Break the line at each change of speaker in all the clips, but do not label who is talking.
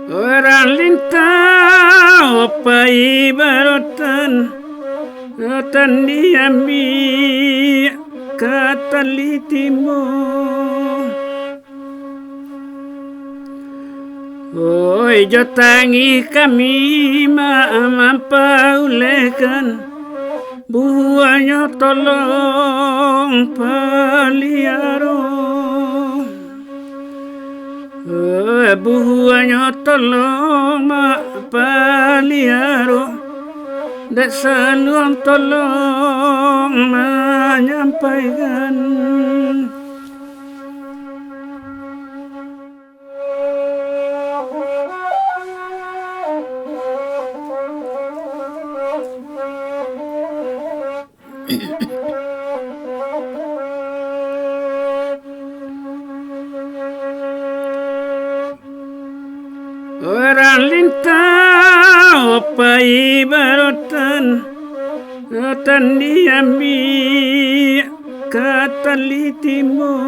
Orang lintang apa ibaratan tan diambi kata litimu. Oi jotangi kami mampaulekan buahnya tolong paliaro. Buahnya tolong paliaro. Dek saluang tolong menyampaikan. Orang lintang apa ibaratan tan diambi kata litimu.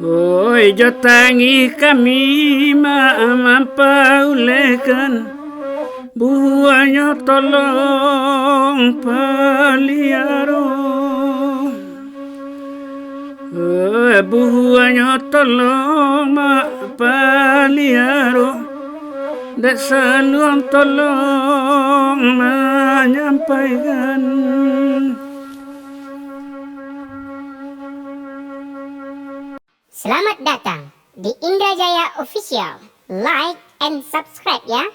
Oi jotangi kami mampaulekan buahnya tolong paliaro. Buahnya tolong paliaro. Dek saluang tolong menyampaikan.
Selamat datang di Indrajaya Official. Like and subscribe ya.